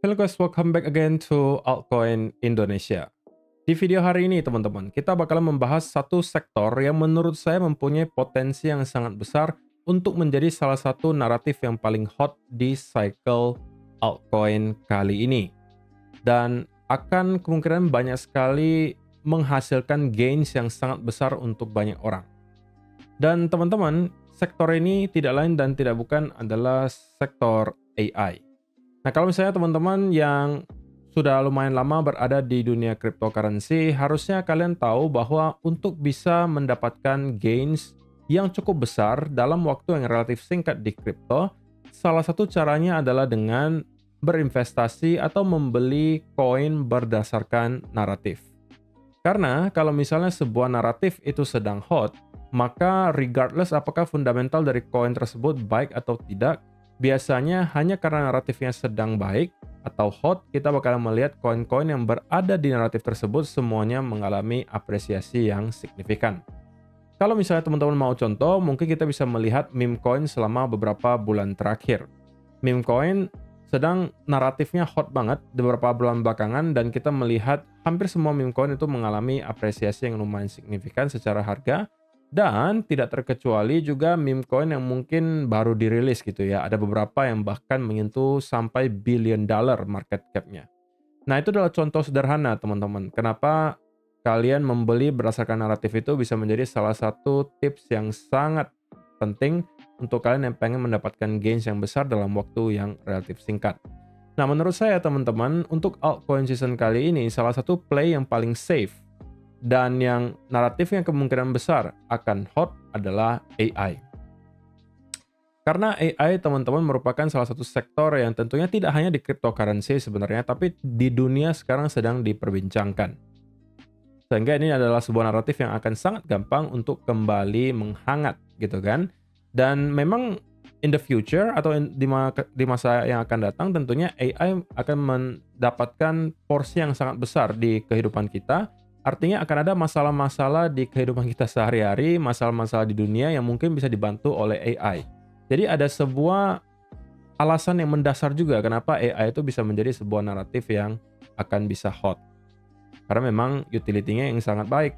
Hello guys, welcome back again to Altcoin Indonesia. Di video hari ini teman-teman, kita bakalan membahas satu sektor yang menurut saya mempunyai potensi yang sangat besar untuk menjadi salah satu naratif yang paling hot di cycle altcoin kali ini. Dan akan kemungkinan banyak sekali menghasilkan gains yang sangat besar untuk banyak orang. Dan teman-teman, sektor ini tidak lain dan tidak bukan adalah sektor AI. Nah, kalau misalnya teman-teman yang sudah lumayan lama berada di dunia cryptocurrency, harusnya kalian tahu bahwa untuk bisa mendapatkan gains yang cukup besar dalam waktu yang relatif singkat di crypto, salah satu caranya adalah dengan berinvestasi atau membeli koin berdasarkan naratif. Karena kalau misalnya sebuah naratif itu sedang hot, maka regardless apakah fundamental dari koin tersebut baik atau tidak, biasanya hanya karena naratifnya sedang baik atau hot, kita bakal melihat koin-koin yang berada di naratif tersebut semuanya mengalami apresiasi yang signifikan. Kalau misalnya teman-teman mau contoh, mungkin kita bisa melihat meme coin selama beberapa bulan terakhir. Meme coin sedang naratifnya hot banget di beberapa bulan belakangan dan kita melihat hampir semua meme coin itu mengalami apresiasi yang lumayan signifikan secara harga. Dan tidak terkecuali juga meme coin yang mungkin baru dirilis gitu ya. Ada beberapa yang bahkan menyentuh sampai billion dollar market cap-nya. Nah, itu adalah contoh sederhana teman-teman. Kenapa kalian membeli berdasarkan naratif itu bisa menjadi salah satu tips yang sangat penting untuk kalian yang pengen mendapatkan gains yang besar dalam waktu yang relatif singkat. Nah, menurut saya teman-teman, untuk altcoin season kali ini salah satu play yang paling safe dan yang naratifnya kemungkinan besar akan hot adalah AI. Karena AI teman-teman merupakan salah satu sektor yang tentunya tidak hanya di cryptocurrency sebenarnya, tapi di dunia sekarang sedang diperbincangkan. Sehingga ini adalah sebuah naratif yang akan sangat gampang untuk kembali menghangat gitu kan. Dan memang in the future atau di masa yang akan datang tentunya AI akan mendapatkan porsi yang sangat besar di kehidupan kita. Artinya akan ada masalah-masalah di kehidupan kita sehari-hari, masalah-masalah di dunia yang mungkin bisa dibantu oleh AI. Jadi ada sebuah alasan yang mendasar juga kenapa AI itu bisa menjadi sebuah naratif yang akan bisa hot. Karena memang utility-nya yang sangat baik.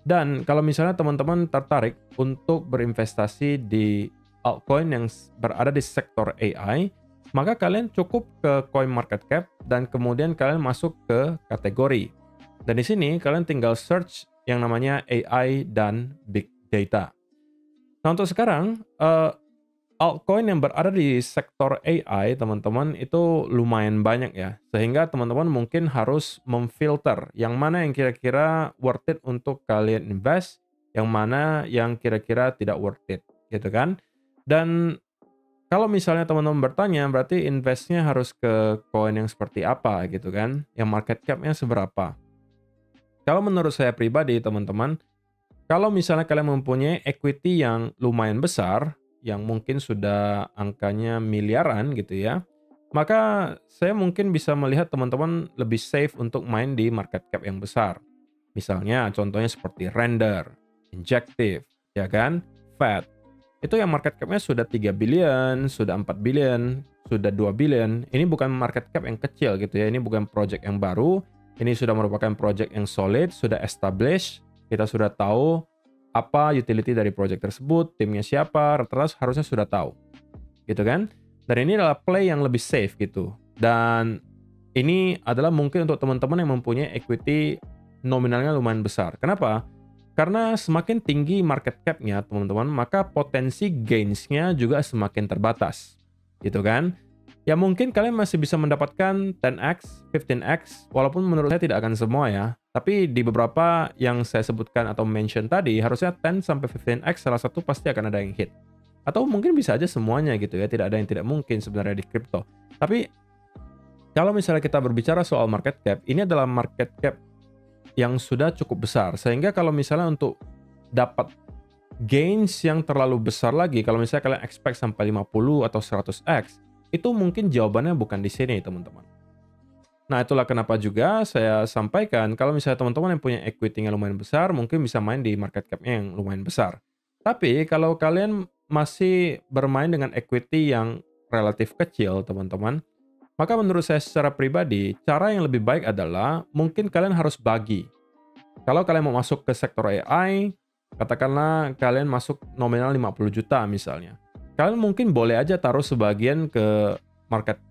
Dan kalau misalnya teman-teman tertarik untuk berinvestasi di altcoin yang berada di sektor AI, maka kalian cukup ke CoinMarketCap dan kemudian kalian masuk ke kategori. Dan di sini kalian tinggal search yang namanya AI dan Big Data. Nah, untuk sekarang, altcoin yang berada di sektor AI, teman-teman, itu lumayan banyak ya. Sehingga teman-teman mungkin harus memfilter yang mana yang kira-kira worth it untuk kalian invest, yang mana yang kira-kira tidak worth it, gitu kan. Dan kalau misalnya teman-teman bertanya, berarti investnya harus ke koin yang seperti apa gitu kan, yang market cap-nya seberapa. Kalau menurut saya pribadi, teman-teman, kalau misalnya kalian mempunyai equity yang lumayan besar, yang mungkin sudah angkanya miliaran gitu ya, maka saya mungkin bisa melihat teman-teman lebih safe untuk main di market cap yang besar. Misalnya contohnya seperti Render, Injective, ya kan, Fed. Itu yang market cap-nya sudah 3 billion, sudah 4 billion, sudah 2 billion. Ini bukan market cap yang kecil gitu ya, ini bukan project yang baru. Ini sudah merupakan project yang solid, sudah established, kita sudah tahu apa utility dari project tersebut, timnya siapa, rata-rata harusnya sudah tahu. Gitu kan? Dan ini adalah play yang lebih safe gitu. Dan ini adalah mungkin untuk teman-teman yang mempunyai equity nominalnya lumayan besar. Kenapa? Karena semakin tinggi market cap-nya, teman-teman, maka potensi gains-nya juga semakin terbatas. Gitu kan? Ya mungkin kalian masih bisa mendapatkan 10x, 15x, walaupun menurut saya tidak akan semua ya. Tapi di beberapa yang saya sebutkan atau mention tadi, harusnya 10-15x salah satu pasti akan ada yang hit. Atau mungkin bisa aja semuanya gitu ya, tidak ada yang tidak mungkin sebenarnya di crypto. Tapi kalau misalnya kita berbicara soal market cap, ini adalah market cap yang sudah cukup besar. Sehingga kalau misalnya untuk dapat gains yang terlalu besar lagi, kalau misalnya kalian expect sampai 50 atau 100x, itu mungkin jawabannya bukan di sini, teman-teman. Nah, itulah kenapa juga saya sampaikan kalau misalnya teman-teman yang punya equity yang lumayan besar, mungkin bisa main di market cap-nya yang lumayan besar. Tapi kalau kalian masih bermain dengan equity yang relatif kecil, teman-teman, Maka menurut saya secara pribadi, cara yang lebih baik adalah mungkin kalian harus bagi. Kalau kalian mau masuk ke sektor AI, katakanlah kalian masuk nominal 50 juta misalnya. Kalian mungkin boleh aja taruh sebagian ke market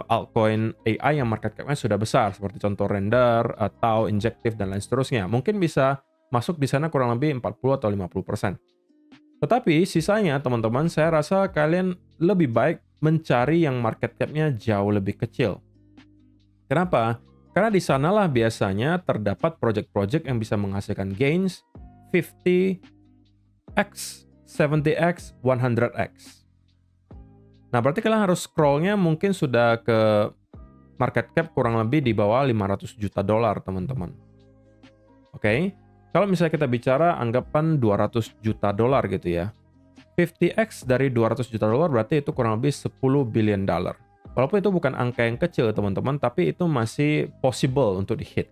altcoin AI yang market cap-nya sudah besar, seperti contoh Render atau Injective dan lain seterusnya. Mungkin bisa masuk di sana kurang lebih 40 atau 50%. Tetapi sisanya teman-teman, saya rasa kalian lebih baik mencari yang market cap-nya jauh lebih kecil. Kenapa? Karena di sanalah biasanya terdapat project-project yang bisa menghasilkan gains 50x, 70x, 100x. Nah, berarti kalian harus scrollnya mungkin sudah ke market cap kurang lebih di bawah 500 juta dolar, teman-teman. Oke? Kalau misalnya kita bicara anggapan 200 juta dolar gitu ya. 50x dari 200 juta dolar berarti itu kurang lebih 10 billion dollar. Walaupun itu bukan angka yang kecil teman-teman, tapi itu masih possible untuk di-hit.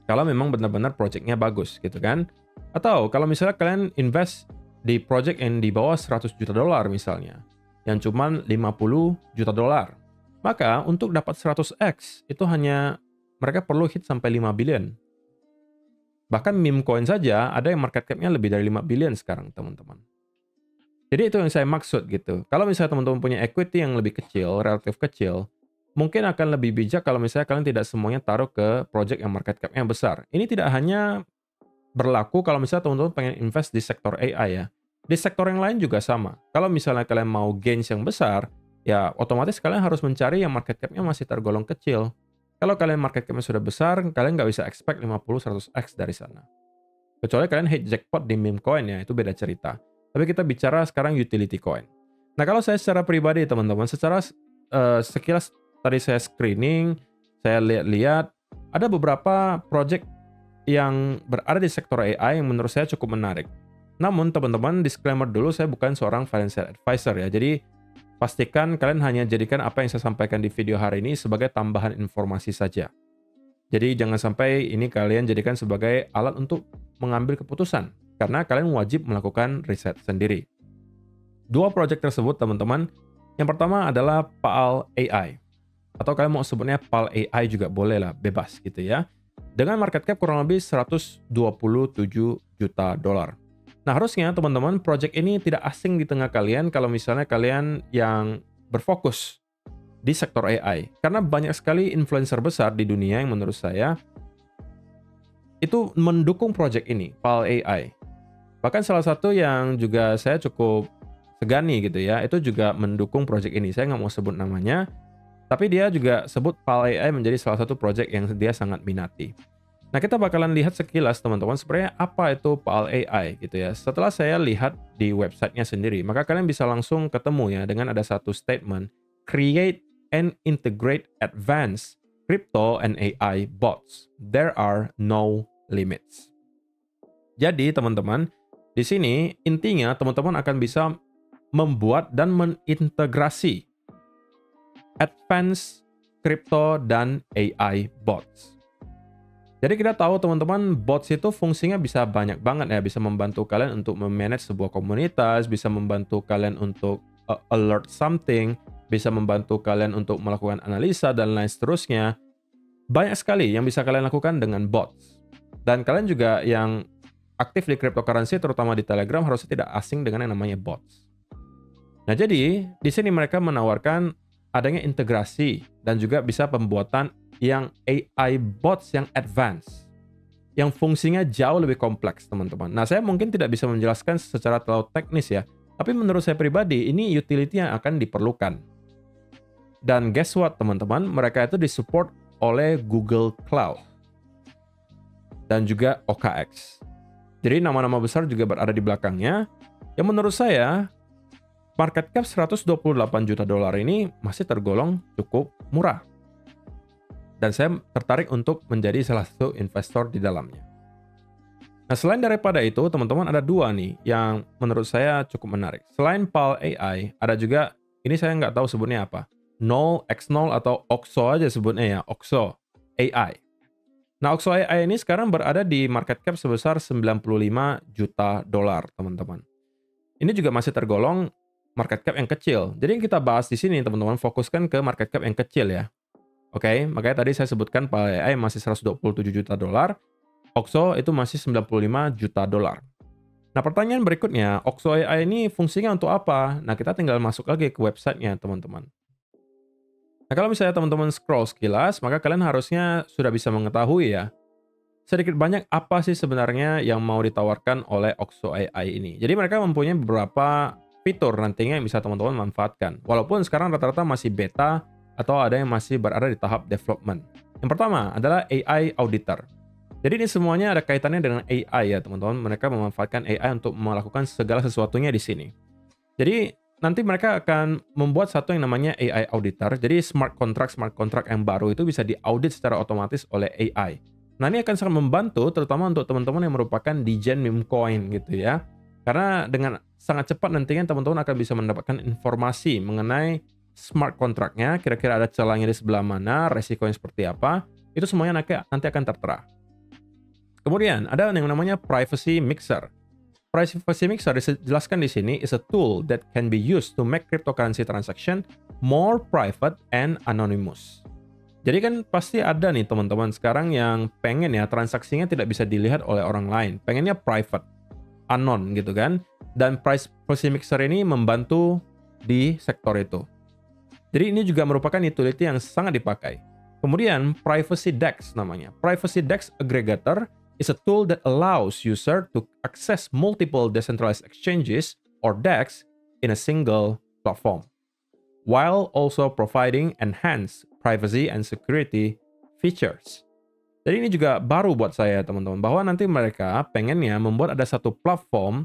Kalau memang benar-benar projectnya bagus gitu kan. Atau kalau misalnya kalian invest di project yang di bawah 100 juta dolar misalnya, yang cuman 50 juta dolar. Maka untuk dapat 100x itu hanya mereka perlu hit sampai 5 billion. Bahkan meme coin saja ada yang market cap-nya lebih dari 5 billion sekarang, teman-teman. Jadi itu yang saya maksud gitu. Kalau misalnya teman-teman punya equity yang lebih kecil, relatif kecil, mungkin akan lebih bijak kalau misalnya kalian tidak semuanya taruh ke project yang market cap-nya besar. Ini tidak hanya berlaku kalau misalnya teman-teman pengen invest di sektor AI ya. Di sektor yang lain juga sama. Kalau misalnya kalian mau gains yang besar, ya otomatis kalian harus mencari yang market cap-nya masih tergolong kecil. Kalau kalian market cap-nya sudah besar, kalian nggak bisa expect 50-100x dari sana. Kecuali kalian hit jackpot di meme coin ya, itu beda cerita. Tapi kita bicara sekarang utility coin. Nah, kalau saya secara pribadi teman-teman, secara sekilas tadi saya screening, saya lihat-lihat, ada beberapa project yang berada di sektor AI yang menurut saya cukup menarik. Namun teman-teman, disclaimer dulu, saya bukan seorang financial advisor ya. Jadi pastikan kalian hanya jadikan apa yang saya sampaikan di video hari ini sebagai tambahan informasi saja. Jadi jangan sampai ini kalian jadikan sebagai alat untuk mengambil keputusan, karena kalian wajib melakukan riset sendiri. Dua project tersebut teman-teman, yang pertama adalah PAL AI, atau kalian mau sebutnya PAL AI juga boleh lah, bebas gitu ya. Dengan market cap kurang lebih 127 juta dolar. Nah, harusnya teman-teman project ini tidak asing di tengah kalian kalau misalnya kalian yang berfokus di sektor AI. Karena banyak sekali influencer besar di dunia yang menurut saya itu mendukung project ini, PAL AI. Bahkan salah satu yang juga saya cukup segani gitu ya, itu juga mendukung project ini. Saya nggak mau sebut namanya, tapi dia juga sebut PAL AI menjadi salah satu project yang dia sangat minati. Nah, kita bakalan lihat sekilas teman-teman sebenarnya apa itu PAL AI gitu ya. Setelah saya lihat di websitenya sendiri, maka kalian bisa langsung ketemu ya dengan ada satu statement, create and integrate advanced crypto and AI bots. There are no limits. Jadi teman-teman, di sini intinya teman-teman akan bisa membuat dan mengintegrasi advanced crypto dan AI bots. Jadi kita tahu teman-teman, bots itu fungsinya bisa banyak banget ya, bisa membantu kalian untuk memanage sebuah komunitas, bisa membantu kalian untuk alert something, bisa membantu kalian untuk melakukan analisa dan lain seterusnya. Banyak sekali yang bisa kalian lakukan dengan bots. Dan kalian juga yang aktif di cryptocurrency, terutama di Telegram, harusnya tidak asing dengan yang namanya bots. Nah, jadi di sini mereka menawarkan adanya integrasi dan juga bisa pembuatan yang AI bots yang advance, yang fungsinya jauh lebih kompleks, teman-teman. Nah, saya mungkin tidak bisa menjelaskan secara terlalu teknis ya, tapi menurut saya pribadi, ini utility yang akan diperlukan. Dan guess what, teman-teman? Mereka itu disupport oleh Google Cloud dan juga OKX. Jadi nama-nama besar juga berada di belakangnya, yang menurut saya market cap 128 juta dolar ini masih tergolong cukup murah. Dan saya tertarik untuk menjadi salah satu investor di dalamnya. Nah, selain daripada itu, teman-teman, ada dua nih yang menurut saya cukup menarik. Selain PAL AI, ada juga, ini saya nggak tahu sebutnya apa, 0, X0 atau OXO aja sebutnya ya, OXO AI. Nah, OXO AI ini sekarang berada di market cap sebesar 95 juta dolar, teman-teman. Ini juga masih tergolong market cap yang kecil. Jadi yang kita bahas di sini teman-teman fokuskan ke market cap yang kecil ya. Oke, makanya tadi saya sebutkan PAL AI masih 127 juta dolar, OXO itu masih 95 juta dolar. Nah, pertanyaan berikutnya, OXO AI ini fungsinya untuk apa? Nah, kita tinggal masuk lagi ke websitenya, teman-teman. Nah, kalau misalnya teman-teman scroll sekilas, maka kalian harusnya sudah bisa mengetahui ya, sedikit banyak apa sih sebenarnya yang mau ditawarkan oleh OXO AI ini. Jadi mereka mempunyai beberapa fitur nantinya yang bisa teman-teman manfaatkan. Walaupun sekarang rata-rata masih beta atau ada yang masih berada di tahap development. Yang pertama adalah AI Auditor. Jadi ini semuanya ada kaitannya dengan AI ya teman-teman. Mereka memanfaatkan AI untuk melakukan segala sesuatunya di sini. Jadi nanti mereka akan membuat satu yang namanya AI Auditor. Jadi smart contract yang baru itu bisa diaudit secara otomatis oleh AI. Nah ini akan sangat membantu terutama untuk teman-teman yang merupakan degen meme coin gitu ya. Karena dengan sangat cepat nantinya teman-teman akan bisa mendapatkan informasi mengenai smart contract-nya, kira-kira ada celahnya di sebelah mana, resikonya seperti apa, itu semuanya nanti akan tertera. Kemudian ada yang namanya Privacy Mixer. Privacy Mixer dijelaskan di sini is a tool that can be used to make cryptocurrency transaction more private and anonymous. Jadi kan pasti ada nih teman-teman sekarang yang pengen ya transaksinya tidak bisa dilihat oleh orang lain. Pengennya private, anon gitu kan. Dan Privacy Mixer ini membantu di sektor itu. Jadi ini juga merupakan utility yang sangat dipakai. Kemudian Privacy DEX namanya. Privacy DEX Aggregator is a tool that allows user to access multiple decentralized exchanges or DEX in a single platform, while also providing enhanced privacy and security features. Jadi ini juga baru buat saya teman-teman, bahwa nanti mereka pengennya membuat ada satu platform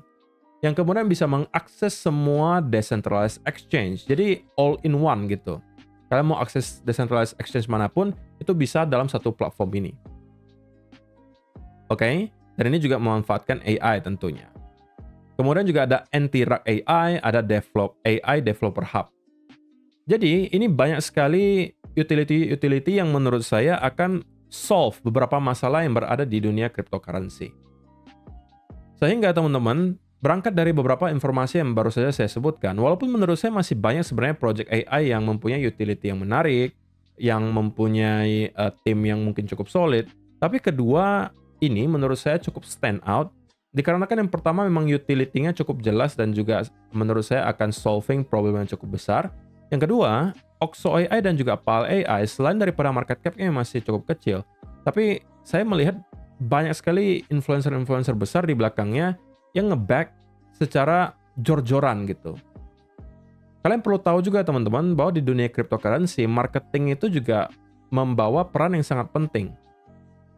yang kemudian bisa mengakses semua decentralized exchange. Jadi all in one gitu. Kalian mau akses decentralized exchange manapun, itu bisa dalam satu platform ini. Oke, dan ini juga memanfaatkan AI tentunya. Kemudian juga ada Anti-Rug AI, ada AI Developer Hub. Jadi ini banyak sekali utility yang menurut saya akan solve beberapa masalah yang berada di dunia cryptocurrency. Sehingga teman-teman, berangkat dari beberapa informasi yang baru saja saya sebutkan, walaupun menurut saya masih banyak sebenarnya project AI yang mempunyai utility yang menarik, yang mempunyai tim yang mungkin cukup solid, tapi kedua ini menurut saya cukup stand out dikarenakan yang pertama memang utility-nya cukup jelas dan juga menurut saya akan solving problem yang cukup besar. Yang kedua, OXO AI dan juga PAL AI selain daripada market cap-nya yang masih cukup kecil, tapi saya melihat banyak sekali influencer-influencer besar di belakangnya yang nge-back secara jor-joran gitu. Kalian perlu tahu juga teman-teman bahwa di dunia cryptocurrency, marketing itu juga membawa peran yang sangat penting.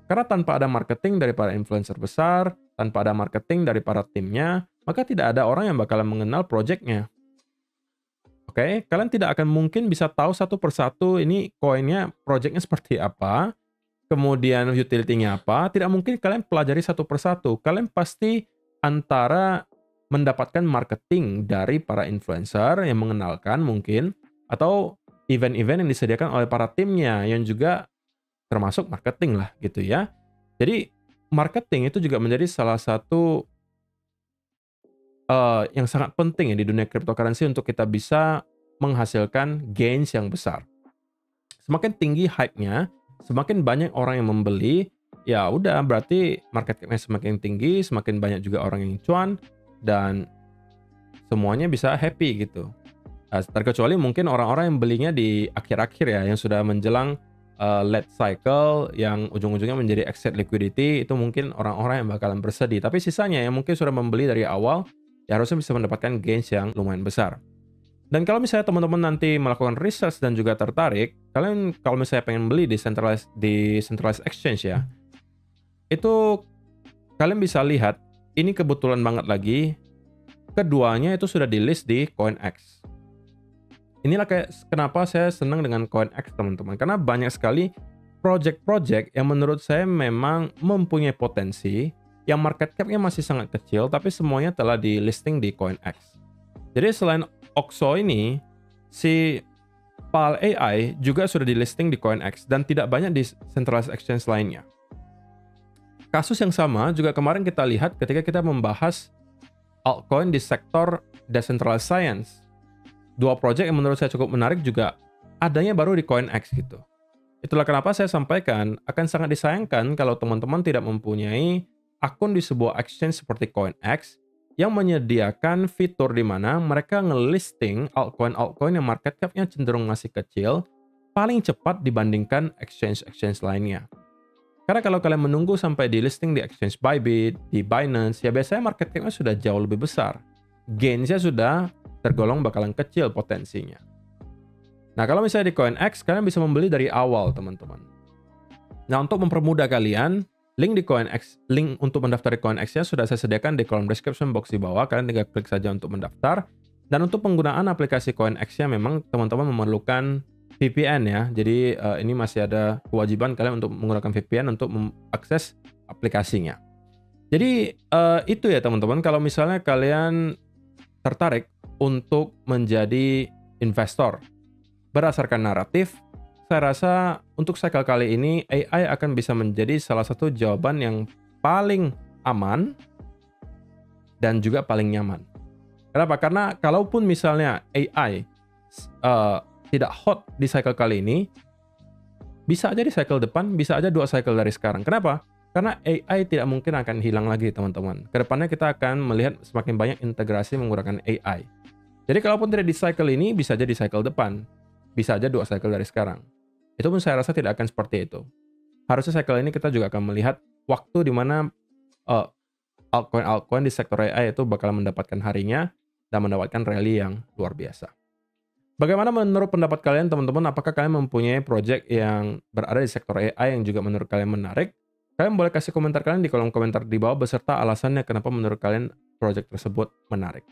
Karena tanpa ada marketing dari para influencer besar, tanpa ada marketing dari para timnya, maka tidak ada orang yang bakalan mengenal project-nya. Oke, kalian tidak akan mungkin bisa tahu satu persatu ini koinnya, project-nya seperti apa, kemudian utility-nya apa, tidak mungkin kalian pelajari satu persatu. Kalian pasti antara mendapatkan marketing dari para influencer yang mengenalkan mungkin, atau event-event yang disediakan oleh para timnya yang juga termasuk marketing lah gitu ya. Jadi marketing itu juga menjadi salah satu yang sangat penting ya di dunia cryptocurrency untuk kita bisa menghasilkan gains yang besar. Semakin tinggi hype-nya, semakin banyak orang yang membeli, ya udah berarti market cap-nya semakin tinggi, semakin banyak juga orang yang cuan, dan semuanya bisa happy gitu. Terkecuali mungkin orang-orang yang belinya di akhir-akhir ya, yang sudah menjelang late cycle yang ujung-ujungnya menjadi exit liquidity, itu mungkin orang-orang yang bakalan bersedih. Tapi sisanya yang mungkin sudah membeli dari awal, ya harusnya bisa mendapatkan gains yang lumayan besar. Dan kalau misalnya teman-teman nanti melakukan research dan juga tertarik, kalian kalau misalnya pengen beli di centralized exchange ya, itu kalian bisa lihat, ini kebetulan banget lagi, keduanya itu sudah di list di CoinEx. Inilah kayak kenapa saya senang dengan CoinEx teman-teman, karena banyak sekali project-project yang menurut saya memang mempunyai potensi, yang market cap-nya masih sangat kecil, tapi semuanya telah di listing di CoinEx. Jadi selain OXO ini, si PAL AI juga sudah di listing di CoinEx, dan tidak banyak di centralized exchange lainnya. Kasus yang sama juga kemarin kita lihat ketika kita membahas altcoin di sektor decentralized science. dua project yang menurut saya cukup menarik juga adanya baru di CoinEx gitu. Itulah kenapa saya sampaikan akan sangat disayangkan kalau teman-teman tidak mempunyai akun di sebuah exchange seperti CoinEx yang menyediakan fitur di mana mereka ngelisting altcoin-altcoin yang market cap-nya cenderung masih kecil paling cepat dibandingkan exchange-exchange lainnya. Karena kalau kalian menunggu sampai di listing di exchange Bybit, di Binance, ya biasanya market cap-nya sudah jauh lebih besar. Gains-nya sudah tergolong bakalan kecil potensinya. Nah, kalau misalnya di CoinEx, kalian bisa membeli dari awal, teman-teman. Nah, untuk mempermudah kalian, link di CoinEx, link untuk mendaftar di CoinEx-nya sudah saya sediakan di kolom description box di bawah. Kalian tinggal klik saja untuk mendaftar. Dan untuk penggunaan aplikasi CoinEx-nya memang teman-teman memerlukan VPN ya. Jadi ini masih ada kewajiban kalian untuk menggunakan VPN untuk mengakses aplikasinya. Jadi itu ya teman-teman. Kalau misalnya kalian tertarik untuk menjadi investor berdasarkan naratif, saya rasa untuk cycle kali ini AI akan bisa menjadi salah satu jawaban yang paling aman dan juga paling nyaman. Kenapa? Karena kalaupun misalnya AI tidak hot di cycle kali ini, bisa aja di cycle depan, bisa aja 2 cycle dari sekarang. Kenapa? Karena AI tidak mungkin akan hilang lagi teman-teman. Kedepannya kita akan melihat semakin banyak integrasi menggunakan AI. Jadi kalaupun tidak di cycle ini, bisa aja di cycle depan. Bisa aja 2 cycle dari sekarang. Itu pun saya rasa tidak akan seperti itu. Harusnya cycle ini kita juga akan melihat waktu di mana altcoin-altcoin di sektor AI itu bakal mendapatkan harinya dan mendapatkan rally yang luar biasa. Bagaimana menurut pendapat kalian teman-teman? Apakah kalian mempunyai project yang berada di sektor AI yang juga menurut kalian menarik? Kalian boleh kasih komentar kalian di kolom komentar di bawah beserta alasannya kenapa menurut kalian project tersebut menarik.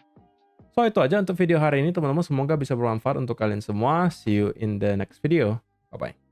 So, itu aja untuk video hari ini teman-teman. Semoga bisa bermanfaat untuk kalian semua. See you in the next video. Bye-bye.